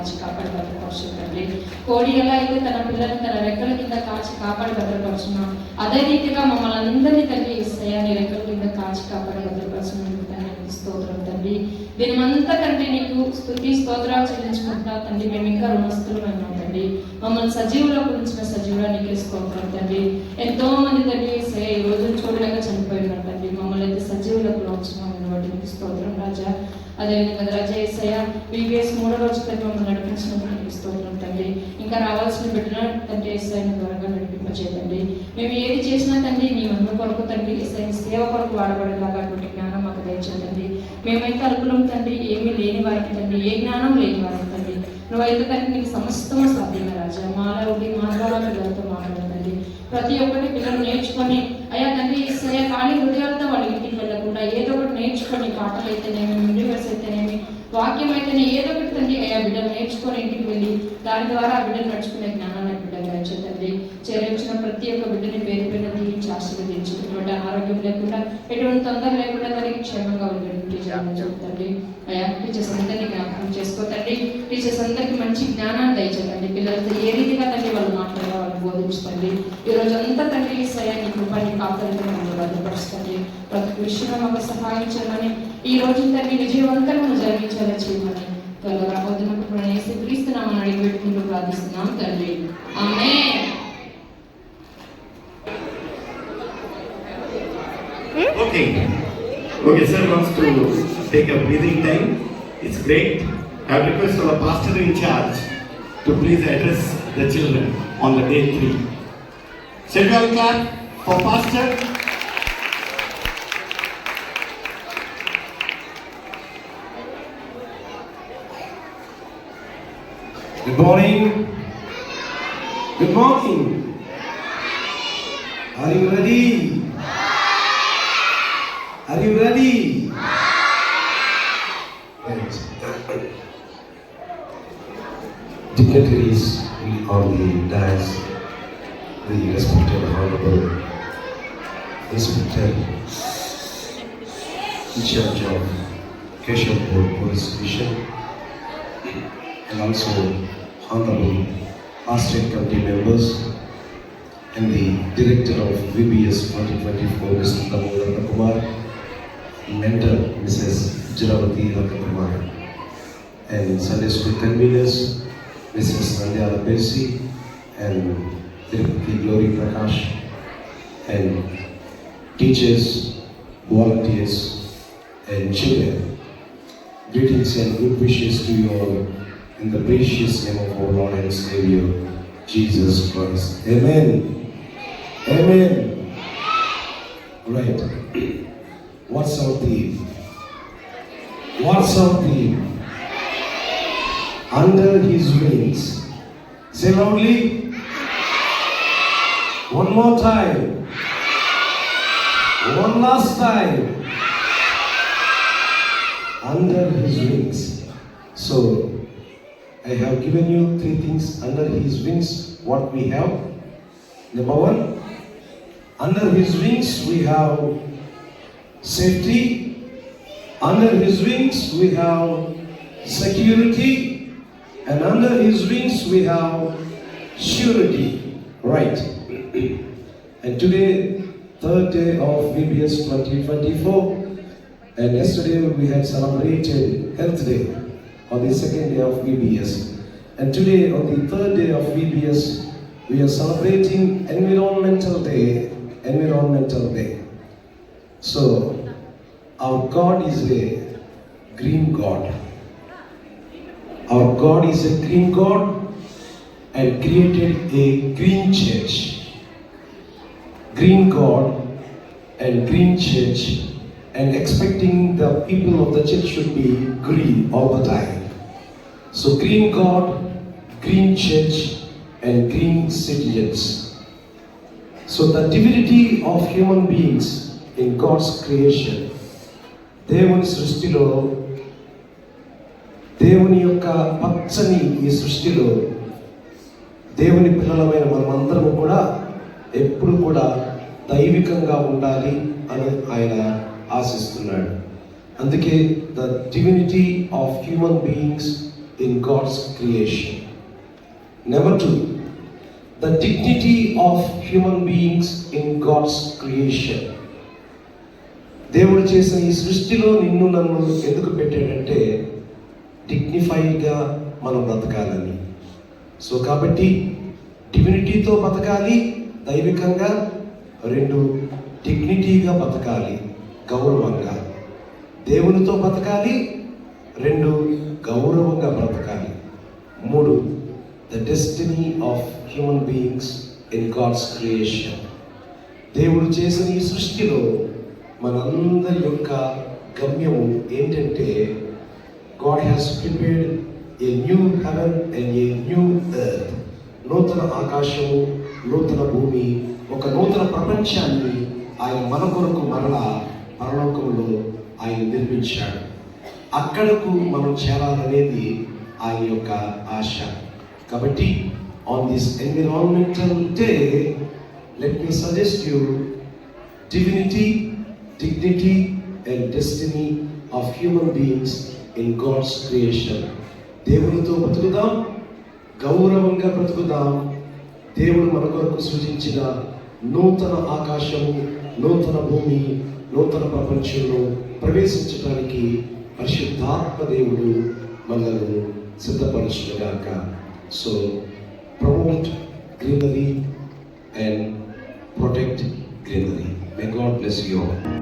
కాచి కాపాడి భద్రపరచు తండ్రి. కోడి ఎలా అయితే తన పిల్లల్ని తన రెక్కల కింద కాచి కాపాడి భద్రపరచున్నాం, అదే రీతిగా మమ్మల్ని అందరినీ తండ్రి యేసయ్యా నీ రెక్కల కింద కాచి కాపాడి భద్రపరచున్నందుకు తండ్రి స్తోత్రం తండ్రి. దీనిమంతా తండ్రి నీకు స్తుతి స్తోత్రాలు చెల్లించుకుంటున్నావు తండ్రి. మేము ఇంకా రుణస్థులమైనాం తండ్రి. మమ్మల్ని సజీవులో ఉంచిన సజీవులా నీకే స్తోత్రం తండ్రి. ఎంతో మంది తండ్రి యేసయ్యా ఈ రోజు చూడలేక చనిపోయినారు తండ్రి. మమ్మల్ని అయితే సజీవులకు ఉంచినాం బట్టి నీకు స్తోత్రం రాజా. అదేవిధంగా రాజా యేసయ్యా VBS 3వ రోజు తండ్రి మమ్మల్ని నడిపించినందుకు నీకు స్తోత్రం తండ్రి. ఇంకా రావాల్సిన బిడ్డన తండ్రి యేసయ్యను త్వరగా నడిపింపచేయండి. మేము ఏది చేసినా తండ్రి నీ మహిమ కొరకు తండ్రి యేసయ్య సేవ కొరకు వాడబడేలాగా అటువంటి జ్ఞానం మాకు దయచేయండి. మేమైతే అల్పులం తండ్రి, ఏమీ లేని వారికి తండ్రి, ఏ జ్ఞానం లేని వారికి తండ్రి, నువ్వైతే తండ్రి నీకు సమస్తము సాధ్యమే రాజా. మాలో ఉండి మా ద్వారా పిల్లలతో మాట్లాడండి. ప్రతి ఒక్కటి పిల్లలు నేర్చుకొని అయ్యా తండ్రి యేసయ్య ఖాళీ హృదయాలతో వాళ్ళ ఇంటికి వెళ్ళకుండా ఏదో ఒకటి నేర్చుకొని, పాటలు అయితేనేమి, యూనివర్స్ అయితేనేమి, వాక్యం అయితేనే ఏదో ఒకటి తండ్రి అయ్యా బిడ్డలు నేర్చుకొని ఇంటికి వెళ్ళి దాని ద్వారా ఆ బిడ్డలు నడుచుకునే జ్ఞానాన్ని బిడ్డలు తండ్రి. చేరించిన ప్రతి ఒక్క బిడ్డని పేరు పేరు దీవించి ఆశీర్వదించి ఎటువంటి అనారోగ్యం లేకుండా, ఎటువంటి తొందర లేకుండా తనకి క్షేమంగా ఉండేది తండ్రి. అయ్యా టీచర్స్ అందరినీ జ్ఞాపకం చేసుకోతండి. టీచర్స్ అందరికీ మంచి జ్ఞానాన్ని దయచేయండి. పిల్లలతో ఏ రీతిగా తండ్రి వాళ్ళు మాట్లాడాలో వాళ్ళు బోధించండి. ఈ రోజు అంతా తండ్రి యేసయ్యా నీ కృపని కాపాడుతూ మమ్మల్ని భద్రపరుస్తుంది. ప్రతి విషయంలో మాకు సహాయం చేయమని, ఈ రోజు తండ్రి విజయవంతంగా జరిగించేలా చేయమని త్వరగా రాబోతున్నప్పుడు యేసుక్రీస్తునామమున అడిగి పెట్టుకుంటూ ప్రార్థిస్తున్నాం తండ్రి. ఆమేన్. Okay, sir wants to take a breathing time. It's great. I request our pastor in charge to please address the children on the day 3. Shall we all clap for pastor? Good morning. Good morning. Are you ready? Are you ready? Right. Dignitaries on the dais, the respected Honorable Inspector in charge of Keshavpur Police Division, and also Honorable State Committee members and the Director of VBS 2024, Mr. Damodar Kumar, mentor Mrs. Jiravati Kumar, and Sunday School conveners Mrs. Nandyala Percy and Tirupati Glory Prakash, and teachers, volunteers and children. Greetings and good wishes to you all in the precious name of our Lord and Savior, Jesus Christ. Amen. Amen. Right. What's our theme? What's our theme? Under His wings. Say loudly. One more time. One last time. Under His wings. So, I have given you 3 things under His wings. What we have? Number 1, under His wings we have safety. Under His wings we have security. And under His wings we have surety. Right. And today, 3rd day of VBS 2024. And yesterday we had celebrated Health Day on the 2nd day of VBS. And today on the 3rd day of VBS, we are celebrating Environmental Day. Environmental Day. So, our God is a green God. Our God is a green God and created a green church. Green God and green church, and expecting the people of the church should be green all the time. So green God, green church and green citizens. So the divinity of human beings in God's creation. దేవుని సృష్టిలో, దేవుని యొక్క పచ్చని ఈ సృష్టిలో దేవుని పిల్లలమైన మనమందరం కూడా ఎప్పుడు కూడా దైవికంగా ఉండాలి అని ఆయన ఆశిస్తున్నాడు. అందుకే the divinity of human beings in God's creation. Number 2, the dignity of human beings in God's creation. దేవుడు చేసిన ఈ సృష్టిలో నిన్ను నన్ను ఎందుకు పెట్టాడంటే డిగ్నిఫైడ్గా మనం బ్రతకాలని. సో కాబట్టి డివినిటీతో బతకాలి దైవికంగా, 2 డిగ్నిటీగా బతకాలి గౌరవంగా, దేవునితో బతకాలి, 2 గౌరవంగా బ్రతకాలి, 3 the destiny of human beings in God's creation. దేవుడు చేసిన ఈ సృష్టిలో మనందరి యొక్క గమ్యము ఏంటంటే God has prepared a new heaven and a new earth. నూతన ఆకాశము, నూతన భూమి, ఒక నూతన ప్రపంచాన్ని ఆయన మన కొరకు మరలా పరలోకంలో ఆయన నిర్మించాడు. అక్కడకు మనం చేరాలనేది ఆయన యొక్క ఆశ. కాబట్టి on this environmental day let me suggest you divinity, dignity and destiny of human beings in God's creation. దేవునితో బ్రతుకుదాం, గౌరవంగా బ్రతుకుదాం. దేవుడు మన కొరకు సృజించిన నూతన ఆకాశము, నూతన భూమి, నూతన ప్రపంచంలో ప్రవేశించడానికి పరిశుద్ధాత్మ దేవుడు మనల్ని సిద్ధపరచుగాక. So promote greenery and protect greenery. May God bless you all.